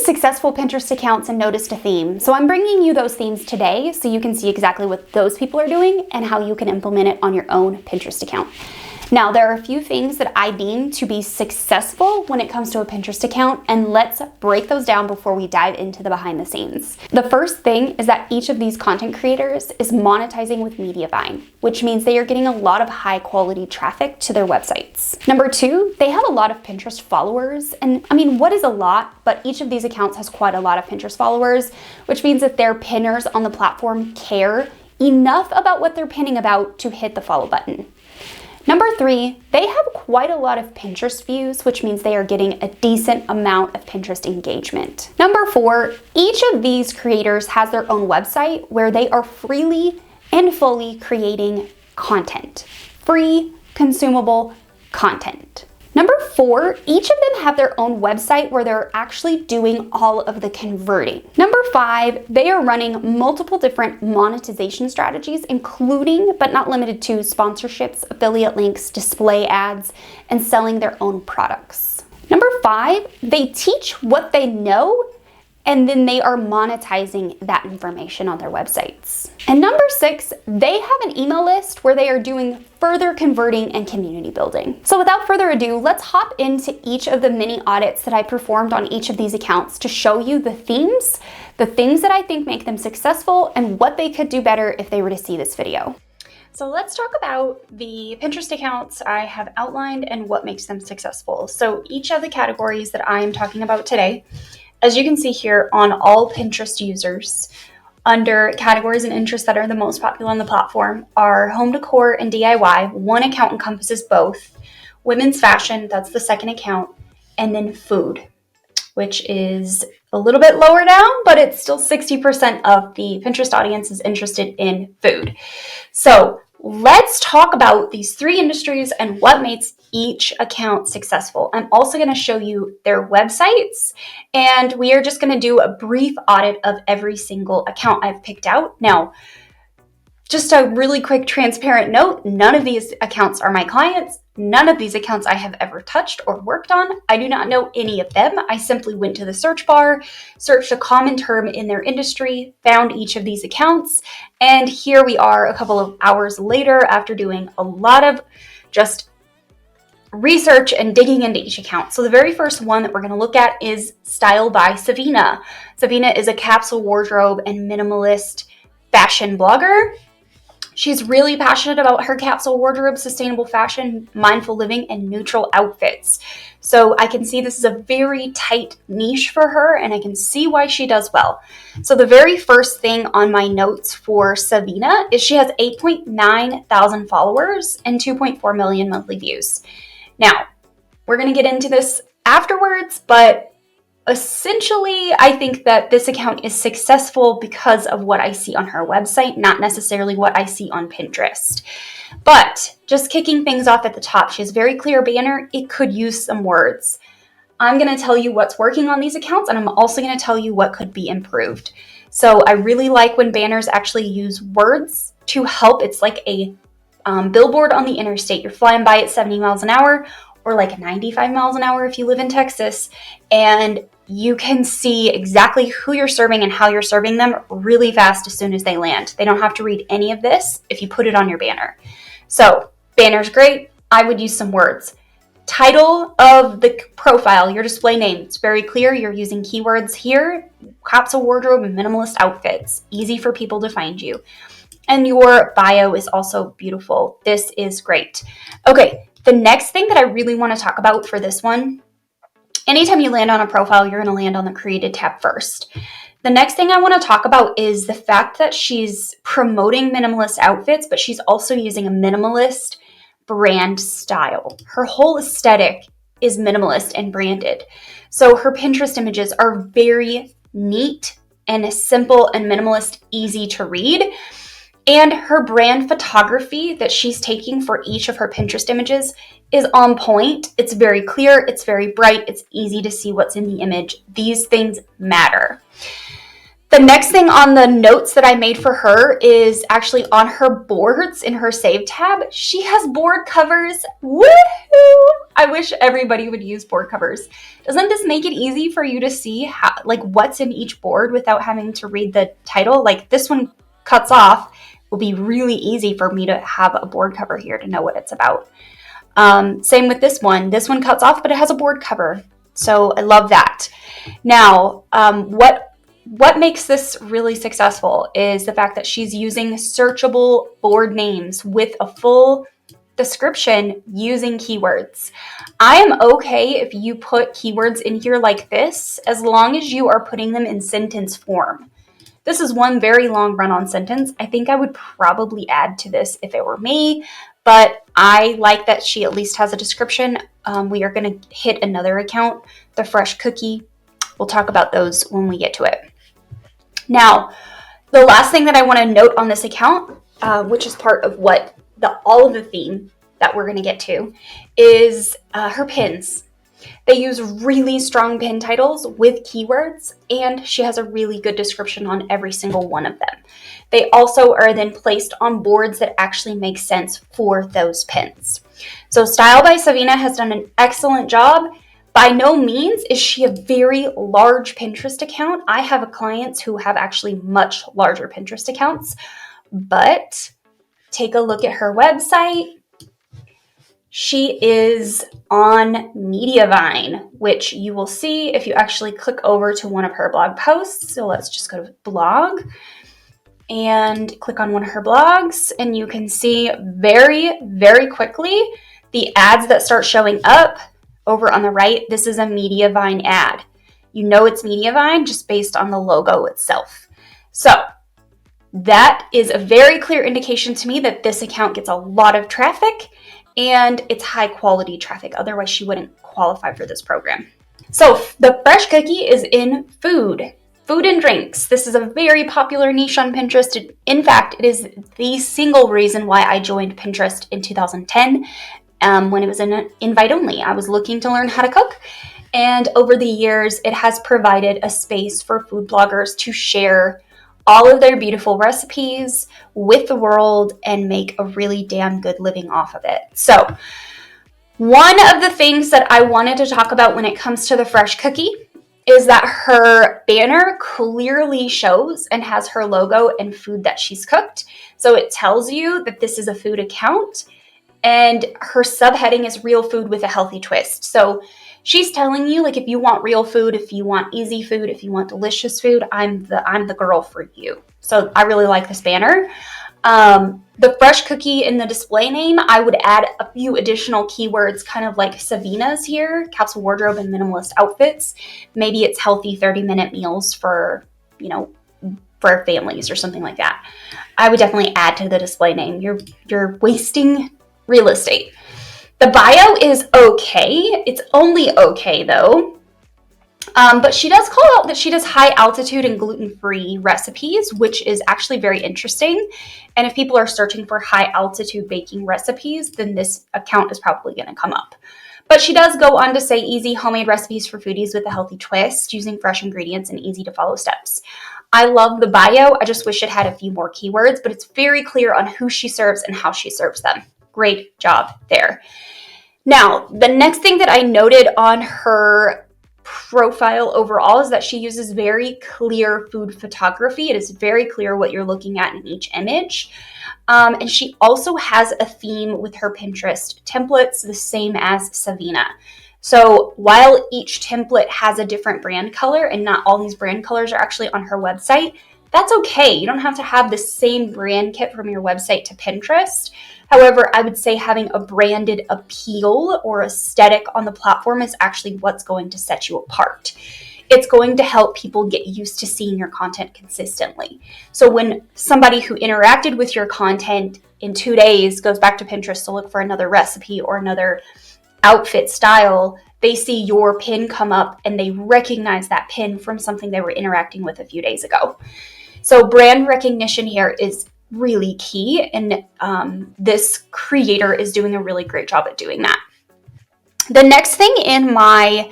successful Pinterest accounts and noticed a theme. So I'm bringing you those themes today so you can see exactly what those people are doing and how you can implement it on your own Pinterest account. Now, there are a few things that I deem to be successful when it comes to a Pinterest account, and let's break those down before we dive into the behind the scenes. The first thing is that each of these content creators is monetizing with media buying, which means they are getting a lot of high quality traffic to their websites. Number two, they have a lot of Pinterest followers. And I mean, what is a lot? But each of these accounts has quite a lot of Pinterest followers, which means that their pinners on the platform care enough about what they're pinning about to hit the follow button. Number three, they have quite a lot of Pinterest views, which means they are getting a decent amount of Pinterest engagement. Number four, each of these creators has their own website where they are freely and fully creating content. Free, consumable content. Number four, each of them have their own website where they're actually doing all of the converting. Number five, they are running multiple different monetization strategies, including but not limited to sponsorships, affiliate links, display ads, and selling their own products. Number five, they teach what they know, and then they are monetizing that information on their websites. And number six, they have an email list where they are doing further converting and community building. So without further ado, let's hop into each of the mini audits that I performed on each of these accounts to show you the themes, the things that I think make them successful, and what they could do better if they were to see this video. So let's talk about the Pinterest accounts I have outlined and what makes them successful. So each of the categories that I am talking about today, as you can see here on all Pinterest users, under categories and interests that are the most popular on the platform are home decor and DIY. One account encompasses both. Women's fashion, that's the second account, and then food, which is a little bit lower down, but it's still 60% of the Pinterest audience is interested in food. So let's talk about these three industries and what makes each account successful. I'm also going to show you their websites, and we are just going to do a brief audit of every single account I've picked out. Now, just a really quick transparent note, none of these accounts are my clients. None of these accounts I have ever touched or worked on. I do not know any of them. I simply went to the search bar, searched a common term in their industry, found each of these accounts, and here we are a couple of hours later after doing a lot of just research and digging into each account. So the very first one that we're going to look at is Style by Savina. Savina is a capsule wardrobe and minimalist fashion blogger. She's really passionate about her capsule wardrobe, sustainable fashion, mindful living, and neutral outfits. So I can see this is a very tight niche for her, and I can see why she does well. So the very first thing on my notes for Savina is she has 8.9 thousand followers and 2.4 million monthly views. Now, we're going to get into this afterwards, but essentially, I think that this account is successful because of what I see on her website, not necessarily what I see on Pinterest. But just kicking things off at the top, she has a very clear banner. It could use some words. I'm going to tell you what's working on these accounts, and I'm also going to tell you what could be improved. So I really like when banners actually use words to help. It's like a billboard on the interstate. You're flying by at 70 miles an hour, or like 95 miles an hour if you live in Texas, and you can see exactly who you're serving and how you're serving them really fast as soon as they land. They don't have to read any of this if you put it on your banner. So banner's great. I would use some words. Title of the profile, your display name. It's very clear. You're using keywords here. Capsule wardrobe and minimalist outfits. Easy for people to find you. And your bio is also beautiful. This is great. Okay, the next thing that I really want to talk about for this one, anytime you land on a profile, you're going to land on the created tab first. The next thing I want to talk about is the fact that she's promoting minimalist outfits, but she's also using a minimalist brand style. Her whole aesthetic is minimalist and branded. So her Pinterest images are very neat and simple and minimalist, easy to read. And her brand photography that she's taking for each of her Pinterest images is on point. It's very clear, it's very bright, it's easy to see what's in the image. These things matter. The next thing on the notes that I made for her is actually on her boards in her save tab. She has board covers. Woohoo! I wish everybody would use board covers. Doesn't this make it easy for you to see how, like, what's in each board without having to read the title? Like, this one cuts off. It will be really easy for me to have a board cover here to know what it's about. Same with this one. This one cuts off, but it has a board cover. So I love that. Now, what makes this really successful is the fact that she's using searchable board names with a full description using keywords. I am okay if you put keywords in here like this, as long as you are putting them in sentence form. This is one very long run-on sentence. I think I would probably add to this if it were me, but I like that she at least has a description. We are going to hit another account, the Fresh Cookie. We'll talk about those when we get to it. Now, the last thing that I want to note on this account, which is part of what all of the theme that we're going to get to, is her pins. They use really strong pin titles with keywords, and she has a really good description on every single one of them. They also are then placed on boards that actually make sense for those pins. So Style by Savina has done an excellent job. By no means is she a very large Pinterest account. I have clients who have actually much larger Pinterest accounts, but take a look at her website. She is on Mediavine, which you will see if you actually click over to one of her blog posts. So let's just go to blog and click on one of her blogs, and you can see very, very quickly the ads that start showing up. Over on the right, this is a Mediavine ad. You know it's Mediavine just based on the logo itself. So that is a very clear indication to me that this account gets a lot of traffic and it's high quality traffic. Otherwise, she wouldn't qualify for this program. So the Fresh Cookie is in food and drinks. This is a very popular niche on Pinterest. In fact, it is the single reason why I joined Pinterest in 2010. When it was an invite only. I was looking to learn how to cook, and over the years it has provided a space for food bloggers to share all of their beautiful recipes with the world and make a really damn good living off of it. So one of the things that I wanted to talk about when it comes to the Fresh Cookie is that her banner clearly shows and has her logo and food that she's cooked. So it tells you that this is a food account. And her subheading is real food with a healthy twist. So she's telling you, like, if you want real food, if you want easy food, if you want delicious food, I'm the girl for you. So I really like this banner. The Fresh Cookie in the display name, I would add a few additional keywords, kind of like Savina's here, capsule wardrobe and minimalist outfits. Maybe it's healthy 30-minute meals for families or something like that. I would definitely add to the display name. You're wasting real estate. The bio is okay. It's only okay though. But she does call out that she does high altitude and gluten-free recipes, which is actually very interesting. And if people are searching for high altitude baking recipes, then this account is probably going to come up. But she does go on to say easy homemade recipes for foodies with a healthy twist, using fresh ingredients and easy to follow steps. I love the bio. I just wish it had a few more keywords, but it's very clear on who she serves and how she serves them. Great job there. Now, the next thing that I noted on her profile overall is that she uses very clear food photography. It is very clear what you're looking at in each image. And she also has a theme with her Pinterest templates, the same as Savina. So while each template has a different brand color, and not all these brand colors are actually on her website, that's okay. You don't have to have the same brand kit from your website to Pinterest. However, I would say having a branded appeal or aesthetic on the platform is actually what's going to set you apart. It's going to help people get used to seeing your content consistently. So when somebody who interacted with your content in 2 days goes back to Pinterest to look for another recipe or another outfit style, they see your pin come up and they recognize that pin from something they were interacting with a few days ago. So brand recognition here is really key, and this creator is doing a really great job at doing that. The next thing in my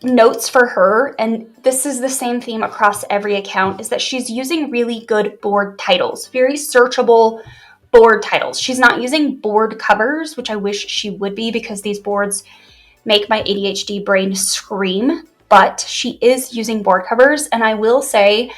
notes for her, and this is the same theme across every account, is that she's using really good board titles, very searchable board titles. She's not using board covers, which I wish she would be, because these boards make my ADHD brain scream, but she is using board covers. And I will say,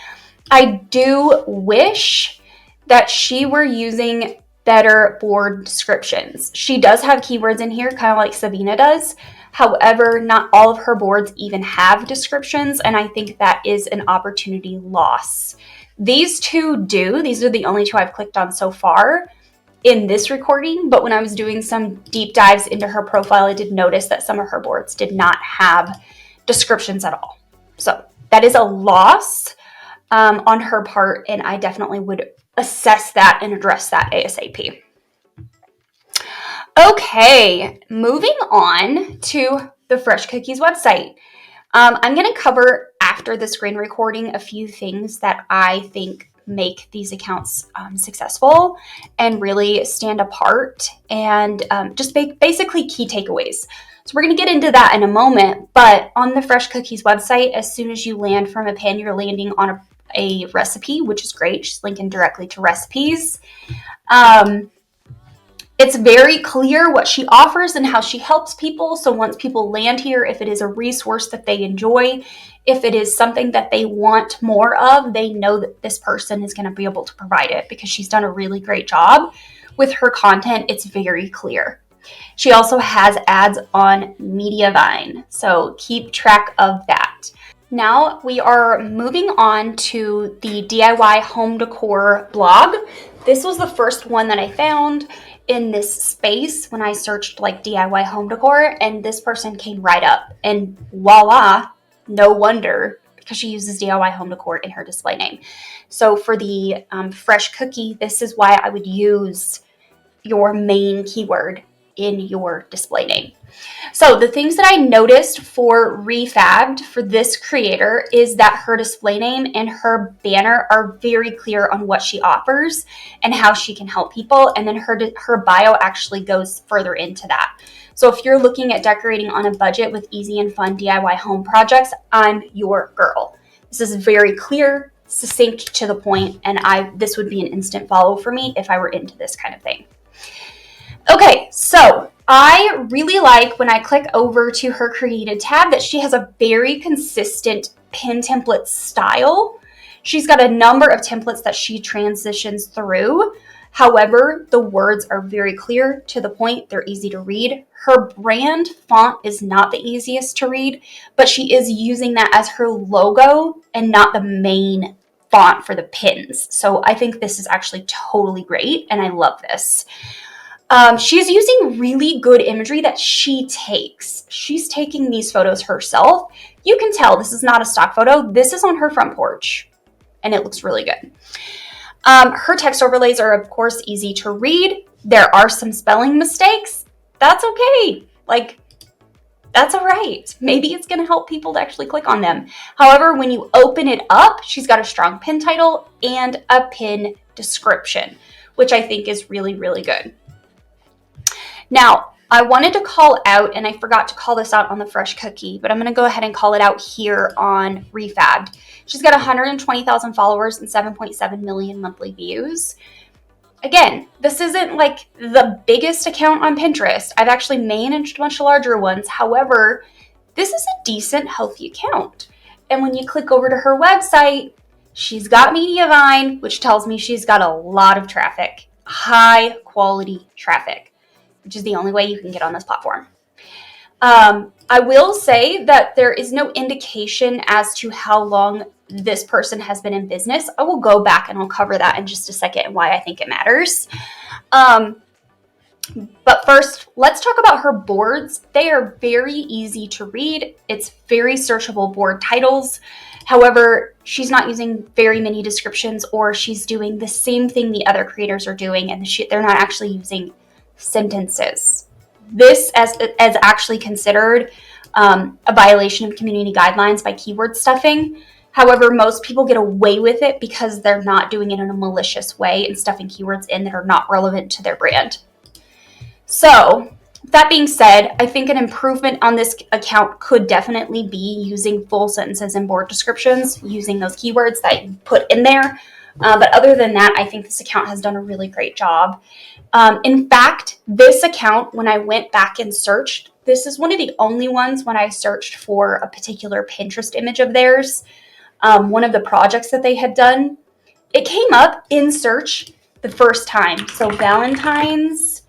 I do wish that she were using better board descriptions. She does have keywords in here, kind of like Sabina does. However, not all of her boards even have descriptions, and I think that is an opportunity loss. These two do. These are the only two I've clicked on so far in this recording, but when I was doing some deep dives into her profile, I did notice that some of her boards did not have descriptions at all. So that is a loss on her part, and I definitely would assess that and address that ASAP. Okay, moving on to the Fresh Cookies website. I'm going to cover after the screen recording a few things that I think make these accounts successful and really stand apart, and just basically key takeaways. So we're going to get into that in a moment, but on the Fresh Cookies website, as soon as you land from a pin, you're landing on a recipe, which is great. She's linking directly to recipes. It's very clear what she offers and how she helps people. So once people land here, if it is a resource that they enjoy, if it is something that they want more of, they know that this person is going to be able to provide it, because she's done a really great job with her content. It's very clear. She also has ads on Mediavine, so keep track of that. Now we are moving on to the DIY home decor blog. This was the first one that I found in this space when I searched like DIY home decor, and this person came right up, and voila, no wonder, because she uses DIY home decor in her display name. So for the fresh cookie, this is why I would use your main keyword in your display name. So the things that I noticed for Refabbed for this creator is that her display name and her banner are very clear on what she offers and how she can help people. And then her bio actually goes further into that. So if you're looking at decorating on a budget with easy and fun DIY home projects, I'm your girl. This is very clear, succinct, to the point, and this would be an instant follow for me if I were into this kind of thing. Okay, so I really like when I click over to her created tab that she has a very consistent pin template style. She's got a number of templates that she transitions through. However, the words are very clear, to the point, they're easy to read. Her brand font is not the easiest to read, but she is using that as her logo and not the main font for the pins. So I think this is actually totally great, and I love this. She's using really good imagery that she takes. She's taking these photos herself. You can tell this is not a stock photo. This is on her front porch, and it looks really good. Her text overlays are, of course, easy to read. There are some spelling mistakes. That's okay. That's all right. Maybe it's going to help people to actually click on them. However, when you open it up, she's got a strong pin title and a pin description, which I think is really, really good. Now, I wanted to call out, and I forgot to call this out on the Fresh Cookie, but I'm going to go ahead and call it out here on Refabbed. She's got 120,000 followers and 7.7 million monthly views. Again, this isn't like the biggest account on Pinterest. I've actually managed a bunch of larger ones. However, this is a decent, healthy account. And when you click over to her website, she's got Mediavine, which tells me she's got a lot of traffic, high quality traffic, which is the only way you can get on this platform. I will say that there is no indication as to how long this person has been in business. I will go back and I'll cover that in just a second and why I think it matters. But first, let's talk about her boards. They are very easy to read. It's very searchable board titles. However, she's not using very many descriptions, or she's doing the same thing the other creators are doing, and they're not actually using sentences. This as actually considered a violation of community guidelines by keyword stuffing. However, most people get away with it because they're not doing it in a malicious way and stuffing keywords in that are not relevant to their brand. So That being said, I think an improvement on this account could definitely be using full sentences and board descriptions, using those keywords that you put in there. But other than that, I think this account has done a really great job. In fact, this account, when I went back and searched, this is one of the only ones when I searched for a particular Pinterest image of theirs, one of the projects that they had done, it came up in search the first time. So Valentine's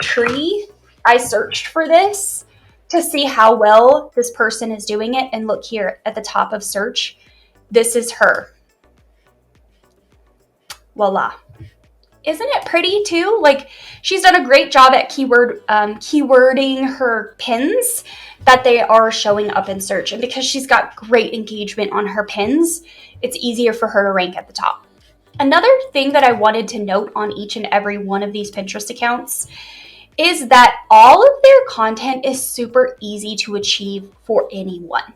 tree, I searched for this to see how well this person is doing it. And look here at the top of search, this is her. Voila. Isn't it pretty too? Like, she's done a great job at keywording her pins that they are showing up in search. And because she's got great engagement on her pins, it's easier for her to rank at the top. Another thing that I wanted to note on each and every one of these Pinterest accounts is that all of their content is super easy to achieve for anyone.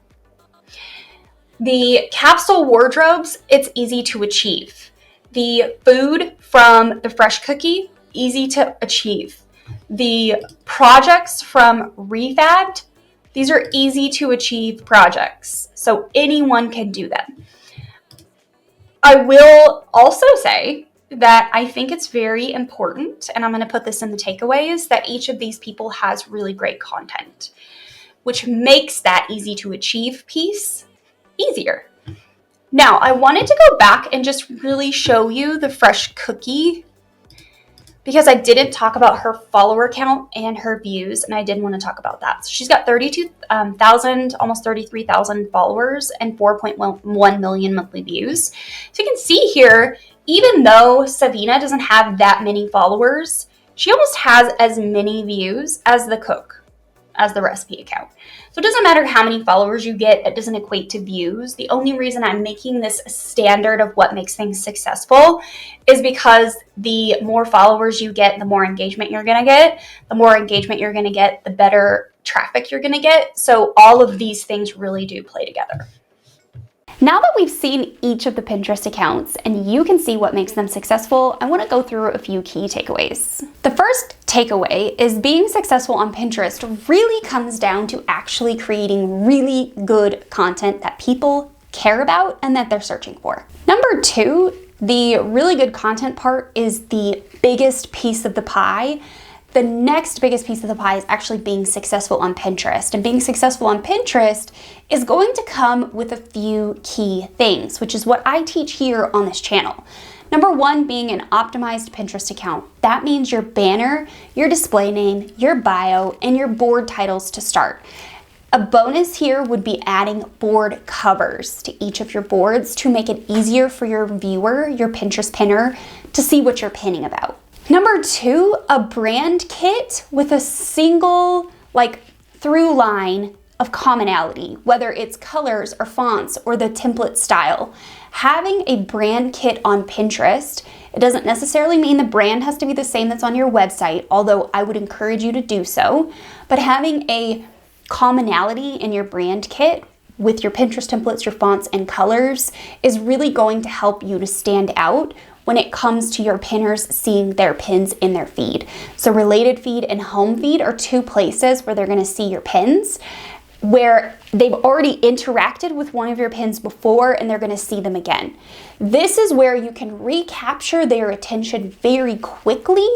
The capsule wardrobes, it's easy to achieve. The food from the fresh cookie, easy to achieve. The projects from Refabbed, these are easy to achieve projects, so anyone can do them. I will also say that I think it's very important, and I'm going to put this in the takeaways, that each of these people has really great content, which makes that easy to achieve piece easier. Now, I wanted to go back and just really show you the fresh cookie because I didn't talk about her follower count and her views, and I did want to talk about that. So she's got 32,000, almost 33,000 followers and 4.1 million monthly views. So you can see here, even though Savina doesn't have that many followers, she almost has as many views as the cook, as the recipe account. So it doesn't matter how many followers you get, it doesn't equate to views. The only reason I'm making this a standard of what makes things successful is because the more followers you get, the more engagement you're gonna get. The more engagement you're gonna get, the better traffic you're gonna get. So all of these things really do play together. Now that we've seen each of the Pinterest accounts and you can see what makes them successful, I want to go through a few key takeaways. The first takeaway is being successful on Pinterest really comes down to actually creating really good content that people care about and that they're searching for. Number two, the really good content part is the biggest piece of the pie. The next biggest piece of the pie is actually being successful on Pinterest. And being successful on Pinterest is going to come with a few key things, which is what I teach here on this channel. Number one, being an optimized Pinterest account. That means your banner, your display name, your bio, and your board titles to start. A bonus here would be adding board covers to each of your boards to make it easier for your viewer, your Pinterest pinner, to see what you're pinning about. Number two, a brand kit with a single through line of commonality, whether it's colors or fonts or the template style. Having a brand kit on Pinterest, it doesn't necessarily mean the brand has to be the same that's on your website, although I would encourage you to do so, but having a commonality in your brand kit with your Pinterest templates, your fonts, and colors is really going to help you to stand out when it comes to your pinners seeing their pins in their feed. So related feed and home feed are two places where they're gonna see your pins, where they've already interacted with one of your pins before and they're gonna see them again. This is where you can recapture their attention very quickly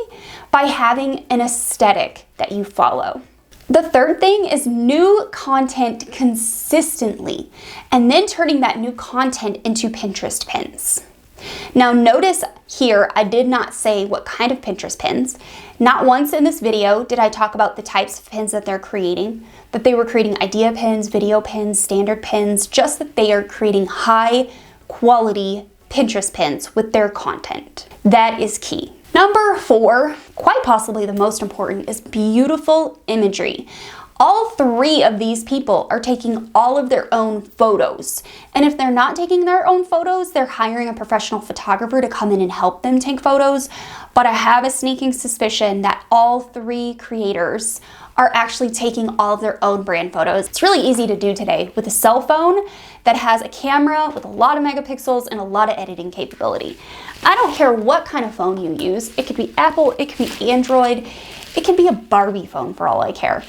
by having an aesthetic that you follow. The third thing is new content consistently, and then turning that new content into Pinterest pins. Now notice here, I did not say what kind of Pinterest pins. Not once in this video did I talk about the types of pins that they're creating, that they were creating idea pins, video pins, standard pins, just that they are creating high quality Pinterest pins with their content. That is key. Number four, quite possibly the most important, is beautiful imagery. All three of these people are taking all of their own photos. And if they're not taking their own photos, they're hiring a professional photographer to come in and help them take photos. But I have a sneaking suspicion that all three creators are actually taking all of their own brand photos. It's really easy to do today with a cell phone that has a camera with a lot of megapixels and a lot of editing capability. I don't care what kind of phone you use. It could be Apple, it could be Android. It could be a Barbie phone for all I care.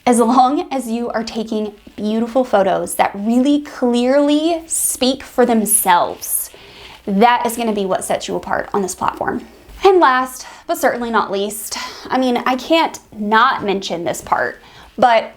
As long as you are taking beautiful photos that really clearly speak for themselves, that is going to be what sets you apart on this platform. And last, but certainly not least, I mean, I can't not mention this part, but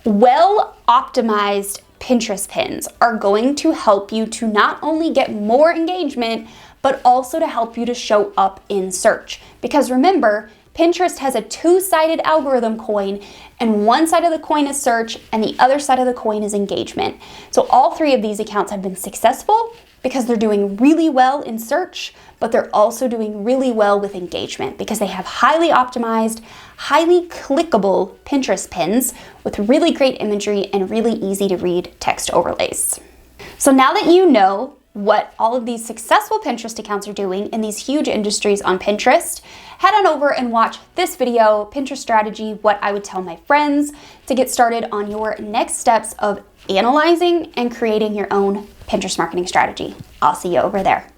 well-optimized Pinterest pins are going to help you to not only get more engagement, but also to help you to show up in search. Because remember, Pinterest has a two-sided algorithm coin, and one side of the coin is search and the other side of the coin is engagement. So all three of these accounts have been successful because they're doing really well in search, but they're also doing really well with engagement because they have highly optimized, highly clickable Pinterest pins with really great imagery and really easy to read text overlays. So now that you know what all of these successful Pinterest accounts are doing in these huge industries on Pinterest, head on over and watch this video, Pinterest Strategy, what I would tell my friends, to get started on your next steps of analyzing and creating your own Pinterest marketing strategy. I'll see you over there.